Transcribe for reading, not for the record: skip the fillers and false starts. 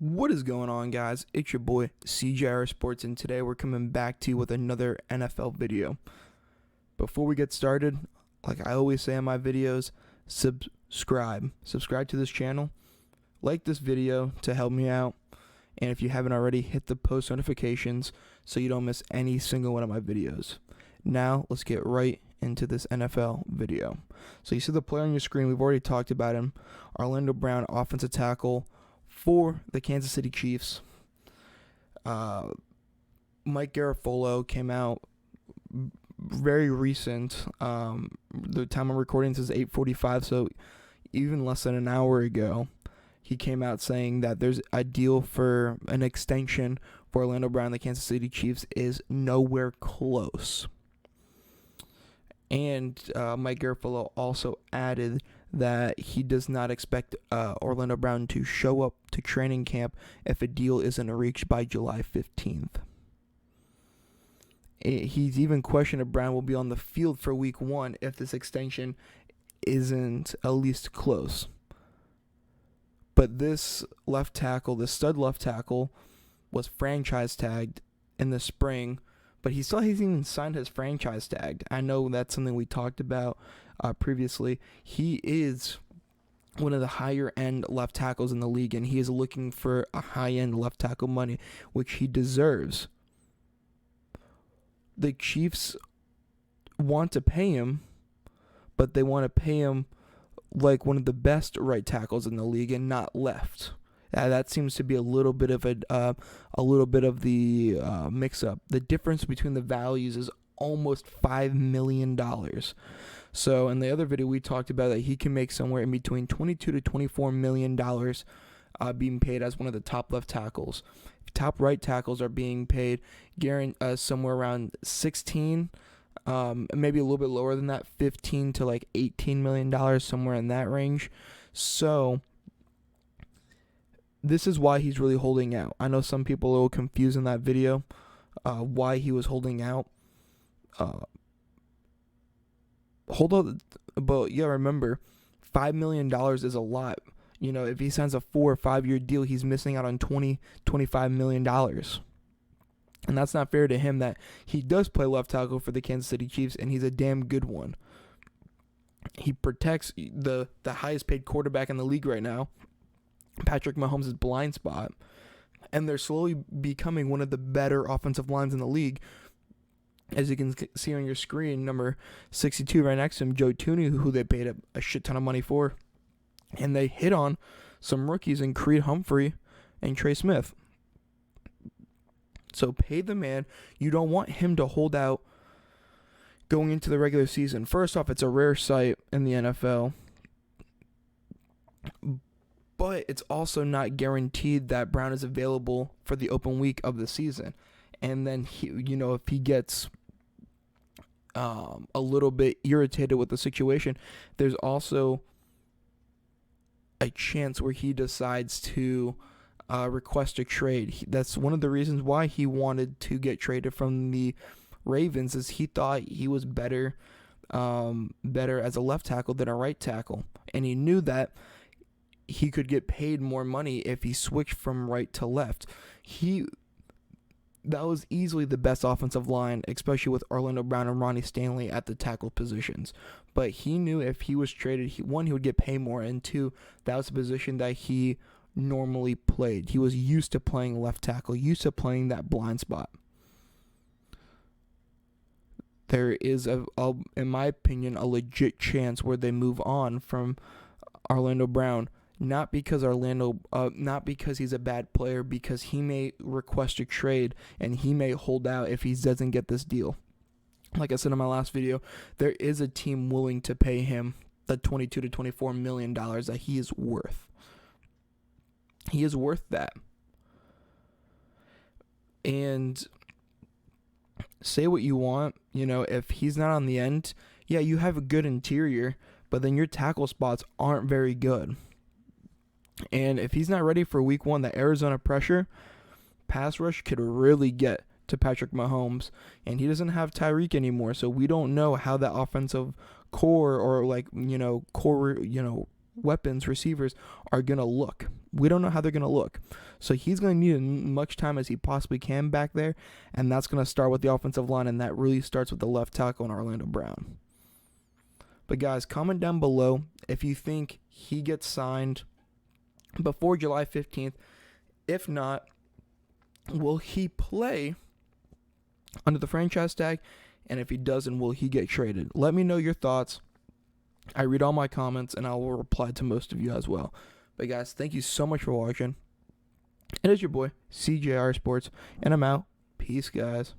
What is going on, guys? It's your boy CJR Sports, and today we're coming back to you with another NFL video. Before we get started, like I always say in my videos, subscribe to this channel, like this video to help me out, and if you haven't already, hit the post notifications so you don't miss any single one of my videos. Now let's get right into this NFL video. So you see the player on your screen, we've already talked about him. Orlando Brown, offensive tackle for the Kansas City Chiefs. Mike Garafolo came out very recent. The time I'm recording this is 8:45, so even less than an hour ago, he came out saying that there's a deal for an extension for Orlando Brown. The Kansas City Chiefs is nowhere close. And Mike Garafolo also added that he does not expect Orlando Brown to show up to training camp if a deal isn't reached by July 15th. He's even questioned if Brown will be on the field for week 1 if this extension isn't at least close. But this left tackle, this stud left tackle, was franchise tagged in the spring, but he still hasn't even signed his franchise tag. I know that's something we talked about previously. He is one of the higher end left tackles in the league, and he is looking for a high end left tackle money, which he deserves. The Chiefs want to pay him, but they want to pay him like one of the best right tackles in the league and not left. That seems to be a little bit of the mix-up. The difference between the values is almost $5 million. So in the other video, we talked about that he can make somewhere in between $22 to $24 million being paid as one of the top left tackles. Top right tackles are being paid somewhere around 16, maybe a little bit lower than that, 15 to like $18 million, somewhere in that range. So this is why he's really holding out. I know some people are a little confused in that video why he was holding out. But yeah, remember, $5 million is a lot. You know, if he signs a 4 or 5 year deal, he's missing out on $25 million. And that's not fair to him that he does play left tackle for the Kansas City Chiefs, and he's a damn good one. He protects the highest paid quarterback in the league right now, Patrick Mahomes' blind spot, and they're slowly becoming one of the better offensive lines in the league. As you can see on your screen, number 62 right next to him, Joe Tooney, who they paid a shit ton of money for. And they hit on some rookies in Creed Humphrey and Trey Smith. So pay the man. You don't want him to hold out going into the regular season. First off, it's a rare sight in the NFL. But it's also not guaranteed that Brown is available for the open week of the season. And then, if he gets a little bit irritated with the situation, there's also a chance where he decides to request a trade. That's one of the reasons why he wanted to get traded from the Ravens, is he thought he was better as a left tackle than a right tackle. And he knew that he could get paid more money if he switched from right to left. That was easily the best offensive line, especially with Orlando Brown and Ronnie Stanley at the tackle positions. But he knew if he was traded, he would get paid more, and 2, that was a position that he normally played. He was used to playing left tackle, used to playing that blind spot. There is, in my opinion, a legit chance where they move on from Orlando Brown. Not because he's a bad player, because he may request a trade and he may hold out if he doesn't get this deal. Like I said in my last video, there is a team willing to pay him the $22 to $24 million that he is worth. He is worth that. And say what you want, if he's not on the end, yeah, you have a good interior, but then your tackle spots aren't very good. And if he's not ready for week 1, the Arizona pass rush could really get to Patrick Mahomes. And he doesn't have Tyreek anymore, so we don't know how that offensive core or weapons, receivers, are going to look. We don't know how they're going to look. So he's going to need as much time as he possibly can back there, and that's going to start with the offensive line, and that really starts with the left tackle and Orlando Brown. But guys, comment down below if you think he gets signed before July 15th. If not, will he play under the franchise tag? And if he doesn't, will he get traded? Let me know your thoughts. I read all my comments, and I will reply to most of you as well. But guys, thank you so much for watching. It is your boy, CJR Sports, and I'm out. Peace, guys.